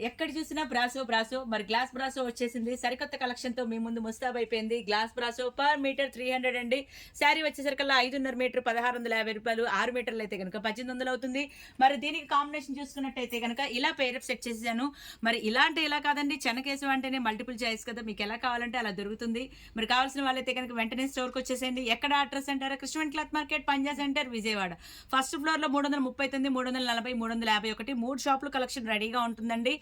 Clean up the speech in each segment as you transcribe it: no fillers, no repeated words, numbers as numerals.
ఎక్కడ చూసినా brasso brasso మరి గ్లాస్ బ్రాసో వచ్చేసింది. సరికొత్త కలెక్షన్‌తో మీ ముందు ముస్తాబైపోయింది. గ్లాస్ బ్రాసో పర్ మీటర్ 300 అండి. శారీ వచ్చేసరికల్లా 5.5 మీటర్ రూ. 1650, 6 మీటర్లు అయితే గనుక 1800 అవుతుంది. మరి దీనికి కాంబినేషన్ చూసుకున్నట్టయితే గనుక ఇలా పేరప్ సెట్ చేసేసాను. మరి ఇలా అంటే ఇలా కాదండి. చెన్నకేశవ అంటేనే మల్టిపుల్ చాయిస్ కదా! మీకు ఎలా కావాలంటే అలా దొరుకుతుంది. మరి కావాల్సిన వాళ్ళైతే గనుక వెంటనే స్టోర్‌కి వచ్చేసేయండి. ఎక్కడ అడ్రెస్ అంటారా? Krishnaveni cloth market, Panja centre, Vijayawada. First ఫ్లోర్‌లో 339, 340, 351 3 షాపులు కలెక్షన్ రెడీగా ఉంటుందండి.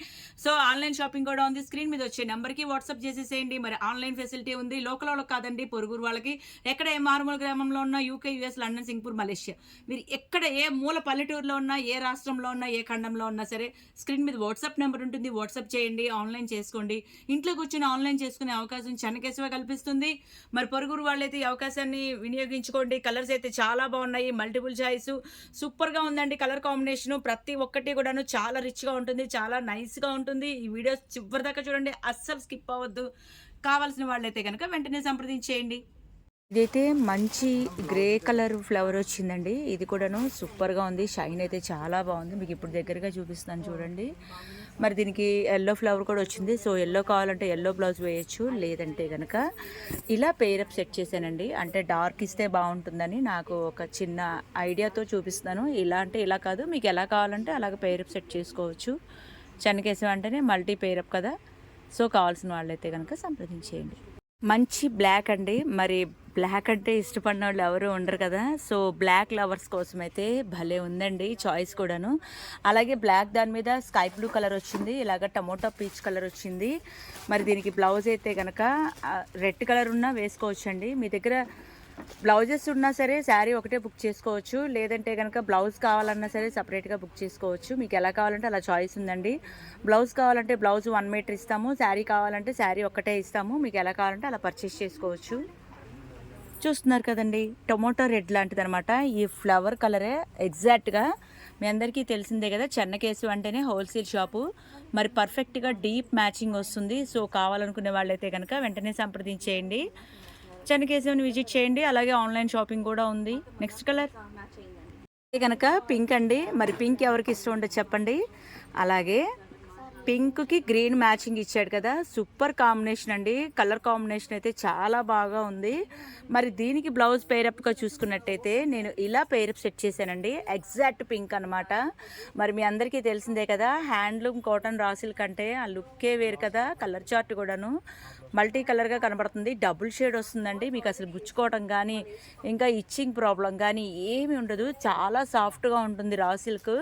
సో, ఆన్‌లైన్ షాపింగ్ కూడా ఉంది. స్క్రీన్ మీద వచ్చే నంబర్‌కి వాట్సాప్ చేసేసేయండి. మరి ఆన్‌లైన్ ఫెసిలిటీ ఉంది. లోకల్ వాళ్ళకి కాదండి, పొరుగురు వాళ్ళకి. ఎక్కడ ఏ మారుమూల గ్రామంలో ఉన్నా UK, US, London, Singapore, Malaysia. మీరు ఎక్కడ ఏ మూల పల్లెటూరులో ఉన్నా, ఏ రాష్ట్రంలో ఉన్నా, ఏ ఖండంలో ఉన్నా సరే స్క్రీన్ మీద వాట్సాప్ నంబర్ ఉంటుంది. వాట్సాప్ చేయండి. ఆన్‌లైన్ చేసుకోండి. ఇంట్లో కూర్చొని ఆన్‌లైన్ చేసుకునే అవకాశం చెన్నకేశవ కల్పిస్తుంది. మరి పొరుగురు వాళ్ళైతే ఈ అవకాశాన్ని వినియోగించుకోండి. కలర్స్ అయితే చాలా బాగున్నాయి. మల్టిపుల్ చాయిస్ సూపర్‌గా ఉందండి. కలర్ కాంబినేషను ప్రతి ఒక్కటి కూడాను చాలా రిచ్‌గా ఉంటుంది. చాలా నైస్‌గా ఉంటుంది. ఈ వీడియో చివరిదాకా చూడండి. అస్సలు స్కిప్ అవ్వద్దు. కావాల్సిన వాళ్ళైతే గనక వెంటనే సంప్రదించేయండి. ఇదైతే మంచి గ్రే కలర్ ఫ్లవర్ వచ్చిందండి. ఇది కూడాను సూపర్‌గా ఉంది. షైన్ అయితే చాలా బాగుంది. మీకు ఇప్పుడు దగ్గరగా చూపిస్తాను చూడండి. మరి దీనికి యెల్లో ఫ్లవర్ కూడా వచ్చింది. సో, యెల్లో కావాలంటే యెల్లో బ్లౌజ్ వేయొచ్చు. లేదంటే గనక ఇలా పేరప్ సెట్ చేశానండి. అంటే డార్క్ ఇస్తే బాగుంటుందని నాకు ఒక చిన్న ఐడియాతో చూపిస్తున్నాను. ఇలా అంటే ఇలా కాదు. మీకు ఎలా కావాలంటే అలాగ పేరప్ సెట్ చేసుకోవచ్చు. చెన్నకేశవ అంటేనే మల్టీ పేరప్ కదా! సో, కావాల్సిన వాళ్ళైతే గనక సంప్రదించేయండి. మంచి బ్లాక్ అండి. మరి బ్లాక్ అంటే ఇష్టపడినోళ్ళు ఎవరు ఉండరు కదా! సో, బ్లాక్ లవర్స్ కోసమైతే భలే ఉందండి చాయిస్ కూడాను. అలాగే బ్లాక్ దాని మీద స్కై బ్లూ కలర్ వచ్చింది. ఇలాగ టమోటా పీచ్ కలర్ వచ్చింది. మరి దీనికి బ్లౌజ్ అయితే గనక రెడ్ కలర్ ఉన్నా వేసుకోవచ్చండి. మీ దగ్గర బ్లౌజెస్ ఉన్నా సరే శారీ ఒకటే బుక్ చేసుకోవచ్చు. లేదంటే గనక బ్లౌజ్ కావాలన్నా సరే సెపరేట్‌గా బుక్ చేసుకోవచ్చు. మీకు ఎలా కావాలంటే అలా చాయిస్ ఉందండి. బ్లౌజ్ కావాలంటే బ్లౌజ్ 1 మీటర్ ఇస్తాము. శారీ కావాలంటే శారీ ఒక్కటే ఇస్తాము. మీకు ఎలా కావాలంటే అలా పర్చేస్ చేసుకోవచ్చు. చూస్తున్నారు కదండీ! టొమాటో రెడ్ లాంటిదనమాట. ఈ ఫ్లవర్ కలరే ఎగ్జాక్ట్‌గా మీ అందరికీ తెలిసిందే కదా! చెన్నకేశవ అంటేనే హోల్‌సేల్ షాపు. మరి పర్ఫెక్ట్‌గా డీప్ మ్యాచింగ్ వస్తుంది. సో, కావాలనుకునే వాళ్ళైతే గనక వెంటనే సంప్రదించేయండి. చెన్నకేశవని విజిట్ చేయండి. అలాగే ఆన్‌లైన్ షాపింగ్ కూడా ఉంది. నెక్స్ట్ కలర్ గనక పింక్ అండి. మరి పింక్ ఎవరికి ఇష్టం ఉండదు చెప్పండి. అలాగే పింక్‌కి గ్రీన్ మ్యాచింగ్ ఇచ్చాడు కదా! సూపర్ కాంబినేషన్ అండి. కలర్ కాంబినేషన్ అయితే చాలా బాగా ఉంది. మరి దీనికి బ్లౌజ్ పేరప్‌గా చూసుకున్నట్టయితే నేను ఇలా పేరప్ సెట్ చేశానండి. ఎగ్జాక్ట్ పింక్ అనమాట. మరి మీ అందరికీ తెలిసిందే కదా! హ్యాండ్లూమ్ కాటన్ రా సిల్క్ అంటే ఆ లుక్కే వేరు కదా! కలర్ చార్ట్ కూడాను మల్టీ కలర్‌గా కనబడుతుంది. డబుల్ షేడ్ వస్తుందండి. మీకు అసలు గుచ్చుకోవటం గానీ, ఇంకా ఇచ్చింగ్ ప్రాబ్లమ్ గానీ ఏమి ఉండదు. చాలా సాఫ్ట్‌గా ఉంటుంది రా సిల్క్.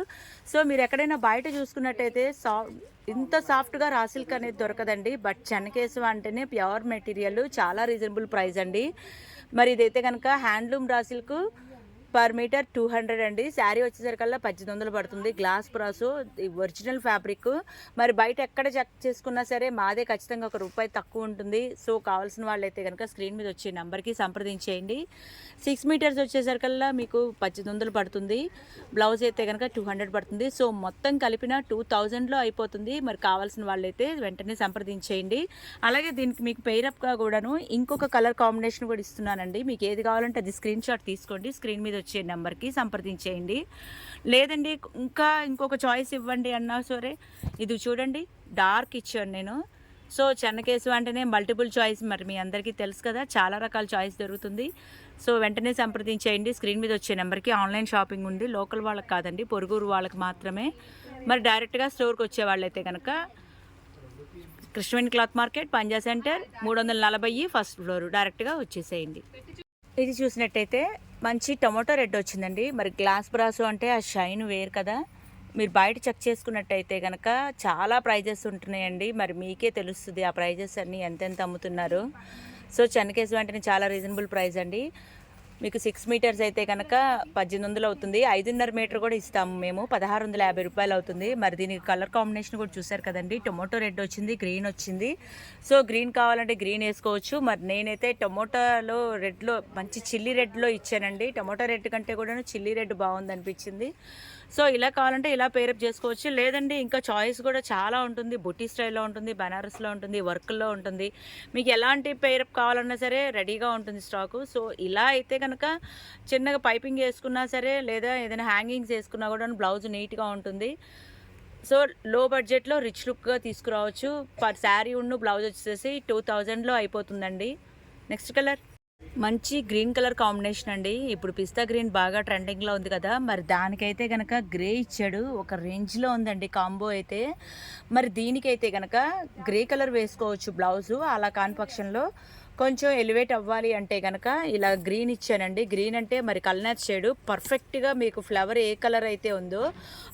సో, మీరు ఎక్కడైనా బయట చూసుకున్నట్టయితే ఇంత సాఫ్ట్‌గా రా సిల్క్ అనేది దొరకదండి. బట్ చెన్నకేశవ అంటేనే ప్యూర్ మెటీరియల్. చాలా రీజనబుల్ ప్రైస్ అండి. మరి ఇదైతే గనక handloom raw silk per metre 200 అండి. శారీ వచ్చేసరికల్లా 1800 పడుతుంది. Glass brasso original fabric. మరి బయట ఎక్కడ చెక్ చేసుకున్నా సరే మాదే ఖచ్చితంగా ఒక రూపాయి తక్కువ ఉంటుంది. సో, కావాల్సిన వాళ్ళైతే కనుక స్క్రీన్ మీద వచ్చే నెంబర్కి సంప్రదించేయండి. 6 మీటర్స్ వచ్చేసరికల్లా మీకు 1800 పడుతుంది. బ్లౌజ్ అయితే కనుక 200 పడుతుంది. సో, మొత్తం కలిపిన 2000లో అయిపోతుంది. మరి కావాల్సిన వాళ్ళైతే వెంటనే సంప్రదించేయండి. అలాగే దీనికి మీకు పెయిరప్‌గా కూడాను ఇంకొక కలర్ కాంబినేషన్ కూడా ఇస్తున్నానండి. మీకు ఏది కావాలంటే అది స్క్రీన్ షాట్ తీసుకోండి. స్క్రీన్ మీద వచ్చే నెంబర్కి సంప్రదించేయండి. లేదండి ఇంకా ఇంకొక చాయిస్ ఇవ్వండి అన్నా సరే ఇది చూడండి డార్క్ ఇచ్చాను నేను. సో, చెన్నకేశవ అంటేనే మల్టిపుల్ చాయిస్ మరి మీ అందరికీ తెలుసు కదా! చాలా రకాల చాయిస్ దొరుకుతుంది. సో, వెంటనే సంప్రదించేయండి. స్క్రీన్ మీద వచ్చే నెంబర్కి ఆన్‌లైన్ షాపింగ్ ఉంది. లోకల్ వాళ్ళకి కాదండి, పొరుగురు వాళ్ళకి మాత్రమే. మరి డైరెక్ట్‌గా స్టోర్‌కి వచ్చే వాళ్ళైతే కనుక Krishnaveni cloth market, Panja centre, 340 first floor డైరెక్ట్‌గా వచ్చేసేయండి. ఇది చూసినట్టయితే మంచి టొమాటో రెడ్ వచ్చిందండి. మరి గ్లాస్ బ్రాసో అంటే ఆ షైన్ వేరు కదా! మీరు బయట చెక్ చేసుకున్నట్టయితే గనక చాలా ప్రైజెస్ ఉంటున్నాయండి. మరి మీకే తెలుస్తది ఆ ప్రైజెస్ అన్నీ ఎంతెంత అమ్ముతున్నారో. సో, చెన్నకేశవ అంటేనే చాలా రీజనబుల్ ప్రైస్ అండి. మీకు 6 మీటర్స్ అయితే కనుక 1800 అవుతుంది. 5.5 మీటర్ కూడా ఇస్తాము మేము. రూ. 1650 అవుతుంది. మరి దీనికి కలర్ కాంబినేషన్ కూడా చూసారు కదండీ! టొమాటో రెడ్ వచ్చింది, గ్రీన్ వచ్చింది. సో, గ్రీన్ కావాలంటే గ్రీన్ ఏసుకోవచ్చు. మరి నేనైతే టొమాటోలో రెడ్‌లో మంచి చిల్లీ రెడ్‌లో ఇచ్చానండి. టొమాటో రెడ్ కంటే కూడాను చిల్లీ రెడ్ బావుందనిపించింది. సో, ఇలా కావాలంటే ఇలా పేరప్ చేసుకోవచ్చు. లేదండి ఇంకా చాయిస్ కూడా చాలా ఉంటుంది. బుటీ స్టైల్‌లో ఉంటుంది, బనారస్‌లో ఉంటుంది, వర్క్‌లో ఉంటుంది. మీకు ఎలాంటి పేరప్ కావాలన్నా సరే రెడీగా ఉంటుంది స్టాకు. సో, ఇలా అయితే గనక చిన్నగా పైపింగ్ ఏసుకున్నా సరే లేదా ఏదైనా హ్యాంగింగ్స్ ఏసుకున్నా కూడా బ్లౌజ్ నీట్‌గా ఉంటుంది. సో లో బడ్జెట్లో రిచ్ లుక్గా తీసుకురావచ్చు. పర్ శారీ బ్లౌజ్ వచ్చేసి 2000లో అయిపోతుందండి. నెక్స్ట్ కలర్ మంచి గ్రీన్ కలర్ కాంబినేషన్ అండి. ఇప్పుడు పిస్తా గ్రీన్ బాగా ట్రెండింగ్లో ఉంది కదా, మరి దానికైతే కనుక గ్రే ఇచ్చాడు. ఒక రేంజ్లో ఉందండి కాంబో అయితే. మరి దీనికైతే కనుక గ్రే కలర్ వేసుకోవచ్చు బ్లౌజు. అలా కాని పక్షంలో కొంచెం ఎలివేట్ అవ్వాలి అంటే కనుక ఇలా గ్రీన్ ఇచ్చానండి. గ్రీన్ అంటే మరి కల్నేత్ షేడు. పర్ఫెక్ట్గా మీకు ఫ్లవర్ ఏ కలర్ అయితే ఉందో,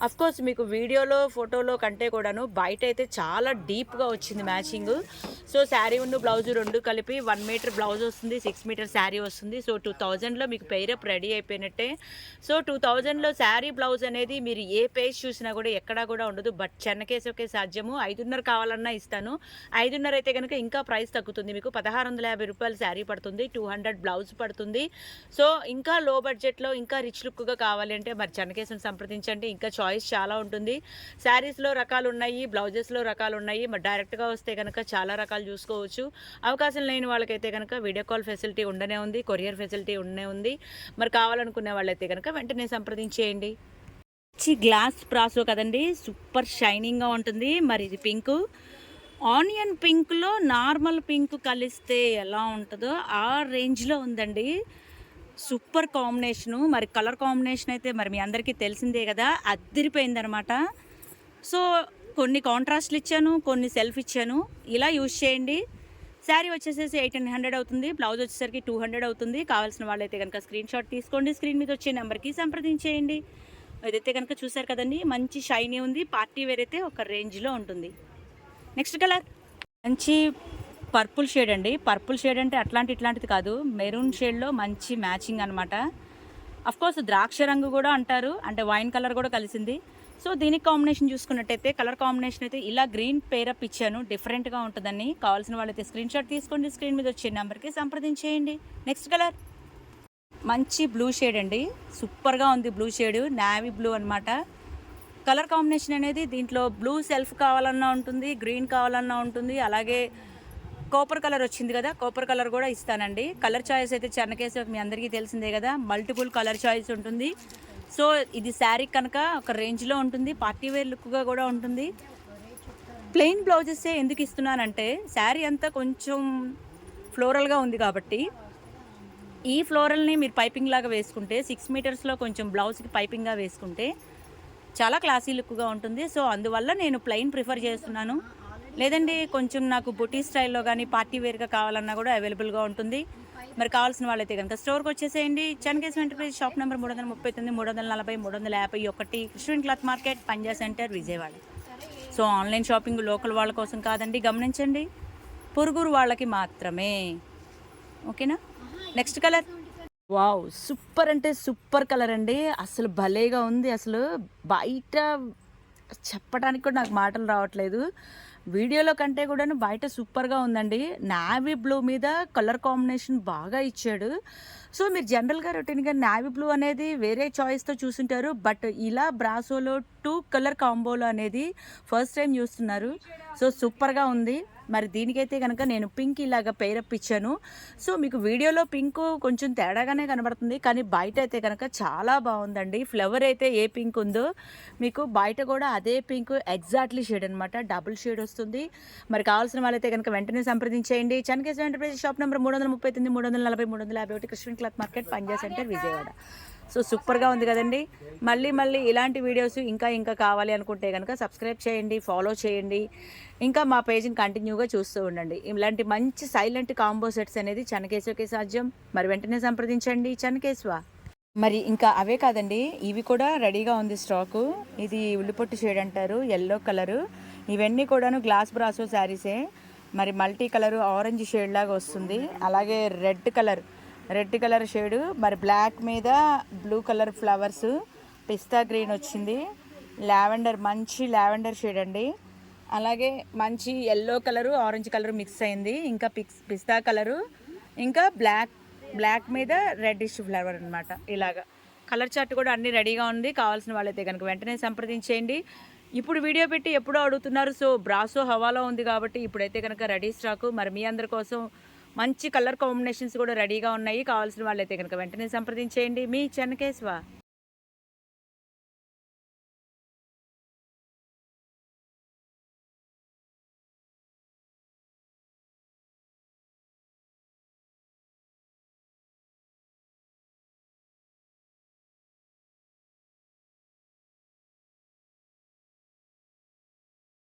అఫ్కోర్స్ మీకు వీడియోలో ఫోటోలో కంటే కూడాను బయట అయితే చాలా డీప్గా వచ్చింది మ్యాచింగ్. సో శారీ బ్లౌజు రెండు కలిపి 1 మీటర్ బ్లౌజ్ వస్తుంది, 6 మీటర్ శారీ వస్తుంది. సో 2000లో మీకు పెయిరప్ రెడీ అయిపోయినట్టే. సో 2000లో శారీ బ్లౌజ్ అనేది మీరు ఏ పేజ్ చూసినా కూడా ఎక్కడా కూడా ఉండదు. బట్ చెన్నకేసకే సాధ్యము. 5.5 కావాలన్నా ఇస్తాను. 5.5 అయితే కనుక ఇంకా ప్రైస్ తగ్గుతుంది. మీకు 1650 రూపాయలు శారీ పడుతుంది, 200 బ్లౌజ్ పడుతుంది. సో ఇంకా లో బడ్జెట్లో ఇంకా రిచ్ లుక్గా కావాలి అంటే మరి చెన్నకేశం సంప్రదించండి. ఇంకా చాయిస్ చాలా ఉంటుంది. శారీస్లో రకాలు ఉన్నాయి, బ్లౌజెస్లో రకాలు ఉన్నాయి. మరి డైరెక్ట్గా వస్తే కనుక చాలా రకాలు చూసుకోవచ్చు. అవకాశం లేని వాళ్ళకైతే కనుక వీడియో కాల్ ఫెసిలిటీ ఉండనే ఉంది, కొరియర్ ఫెసిలిటీ ఉండనే ఉంది. మరి కావాలనుకునే వాళ్ళైతే కనుక వెంటనే సంప్రదించేయండి. గ్లాస్ బ్రాసో కదండి, సూపర్ షైనింగ్గా ఉంటుంది. మరి ఇది పింక్, ఆనియన్ పింక్లో నార్మల్ పింక్ కలిస్తే ఎలా ఉంటుందో ఆ రేంజ్లో ఉందండి. Super combination. మరి కలర్ కాంబినేషన్ అయితే మరి మీ అందరికీ తెలిసిందే కదా, అద్దరిపోయిందనమాట. సో కొన్ని కాంట్రాస్ట్లు ఇచ్చాను, కొన్ని సెల్ఫ్ ఇచ్చాను. ఇలా యూజ్ చేయండి. శారీ వచ్చేసేసి 1800 అవుతుంది, బ్లౌజ్ వచ్చేసరికి 200 అవుతుంది. కావాల్సిన వాళ్ళైతే కనుక స్క్రీన్ షాట్ తీసుకోండి, స్క్రీన్ మీద వచ్చే నెంబర్కి సంప్రదించేయండి. ఇదైతే కనుక చూసారు కదండి, మంచి షైనీ ఉంది. పార్టీ వేర్ అయితే ఒక రేంజ్లో ఉంటుంది. నెక్స్ట్ కలర్ మంచి పర్పుల్ షేడ్ అండి. పర్పుల్ షేడ్ అంటే ఇట్లాంటిది కాదు, మెరూన్ షేడ్లో మంచి మ్యాచింగ్ అనమాట. అఫ్కోర్స్ ద్రాక్ష రంగు కూడా అంటారు, అంటే వైన్ కలర్ కూడా కలిసింది. సో దీనికి కాంబినేషన్ చూసుకున్నట్టయితే కలర్ కాంబినేషన్ అయితే ఇలా గ్రీన్ పేరప్ ఇచ్చాను, డిఫరెంట్గా ఉంటుందని. కావాల్సిన వాళ్ళైతే స్క్రీన్ షాట్ తీసుకోండి, స్క్రీన్ మీద వచ్చే నెంబర్కి సంప్రదించేయండి. నెక్స్ట్ కలర్ మంచి బ్లూ షేడ్ అండి, సూపర్గా ఉంది. బ్లూ షేడ్ నావీ బ్లూ అనమాట. కలర్ కాంబినేషన్ అనేది దీంట్లో బ్లూ సెల్ఫ్ కావాలన్నా ఉంటుంది, గ్రీన్ కావాలన్నా ఉంటుంది. అలాగే కాపర్ కలర్ వచ్చింది కదా, కాపర్ కలర్ కూడా ఇస్తానండి. కలర్ చాయిస్ అయితే చెన్నకేశవ్ మీ అందరికీ తెలిసిందే కదా, మల్టిపుల్ కలర్ చాయిస్ ఉంటుంది. సో ఇది శారీ కనుక ఒక రేంజ్లో ఉంటుంది, పార్టీ వేర్ లుక్గా కూడా ఉంటుంది. ప్లెయిన్ బ్లౌజెస్ ఎందుకు ఇస్తున్నానంటే శారీ అంతా కొంచెం ఫ్లోరల్గా ఉంది కాబట్టి ఈ ఫ్లోరల్ని మీరు పైపింగ్ లాగా వేసుకుంటే 6 మీటర్స్లో కొంచెం బ్లౌజ్కి పైపింగ్గా వేసుకుంటే చాలా క్లాసీ లుక్గా ఉంటుంది. సో అందువల్ల నేను ప్లెయిన్ ప్రిఫర్ చేస్తున్నాను. లేదండి కొంచెం నాకు బుటీ స్టైల్లో కానీ పార్టీ వేర్గా కావాలన్నా కూడా అవైలబుల్గా ఉంటుంది. మరి కావాల్సిన వాళ్ళైతే కనుక స్టోర్కి వచ్చేసేయండి. Chennakesam enterprise, shop number 339, 340, 351, Krishna cloth market, Panja centre, Vijayawada. So online shopping local వాళ్ళ కోసం కాదండి, గమనించండి, పొరుగురు వాళ్ళకి మాత్రమే. ఓకేనా. నెక్స్ట్ కలర్ వావ్, సూపర్ అంటే సూపర్ కలర్ అండి. అసలు భలేగా ఉంది. అసలు బయట చెప్పడానికి కూడా నాకు మాటలు రావట్లేదు. వీడియోలో కంటే కూడాను బయట సూపర్గా ఉందండి. నావీ బ్లూ మీద కలర్ కాంబినేషన్ బాగా ఇచ్చాడు. సో మీరు జనరల్గా రొటీన్గా నావీ బ్లూ అనేది వేరే చాయిస్తో చూసుంటారు. బట్ ఇలా బ్రాసోలో 2 కలర్ కాంబోలో అనేది ఫస్ట్ టైం చూస్తున్నారు. సో సూపర్గా ఉంది. మరి దీనికైతే కనుక నేను పింక్ ఇలాగ పేరప్ ఇచ్చాను. సో మీకు వీడియోలో పింక్ కొంచెం తేడాగానే కనబడుతుంది, కానీ బయట అయితే కనుక చాలా బాగుందండి. ఫ్లవర్ అయితే ఏ పింక్ ఉందో మీకు బయట కూడా అదే పింక్ ఎగ్జాక్ట్లీ షేడ్ అనమాట, డబుల్ షేడ్ వస్తుంది. మరి కావాల్సిన వాళ్ళైతే కనుక వెంటనే సంప్రదించేయండి. Chennakesam enterprise, shop number 339, 340, 351, Krishna cloth market, Panja centre, Vijayawada. So సూపర్గా ఉంది కదండి. మళ్ళీ ఇలాంటి వీడియోస్ ఇంకా కావాలి అనుకుంటే కనుక సబ్స్క్రైబ్ చేయండి, ఫాలో చేయండి. ఇంకా మా పేజ్ని కంటిన్యూగా చూస్తూ ఉండండి. ఇలాంటి మంచి సైలెంట్ కాంబో సెట్స్ అనేది చెన్నకేశవకే సాధ్యం. మరి వెంటనే సంప్రదించండి చెన్నకేశవ. మరి ఇంకా అవే కాదండి, ఇవి కూడా రెడీగా ఉంది స్టాకు. ఇది ఉల్లిపొట్టు షేడ్ అంటారు, ఎల్లో కలరు. ఇవన్నీ కూడాను గ్లాస్ బ్రాసో శారీసే. మరి మల్టీ కలరు ఆరెంజ్ షేడ్ లాగా వస్తుంది. అలాగే రెడ్ కలర్ షేడు, మరి బ్లాక్ మీద బ్లూ కలర్ ఫ్లవర్స్, పిస్తా గ్రీన్ వచ్చింది, మంచి లావెండర్ షేడ్ అండి. అలాగే మంచి yellow colour orange colour mix అయింది. ఇంకా పిస్తా కలరు, ఇంకా బ్లాక్ మీద రెడ్డిష్ ఫ్లవర్ అనమాట. ఇలాగా కలర్ చార్ట్ కూడా అన్నీ రెడీగా ఉంది. కావాల్సిన వాళ్ళైతే కనుక వెంటనే సంప్రదించేయండి. ఇప్పుడు వీడియో పెట్టి ఎప్పుడో అడుగుతున్నారు. సో బ్రాసో హవాలో ఉంది కాబట్టి ఇప్పుడైతే కనుక రెడీ స్టాకు. మరి మీ అందరి కోసం మంచి కలర్ కాంబినేషన్స్ కూడా రెడీగా ఉన్నాయి. కావాల్సిన వాళ్ళైతే కనుక వెంటనే సంప్రదించేయండి. మీ చెన్నకేశవ.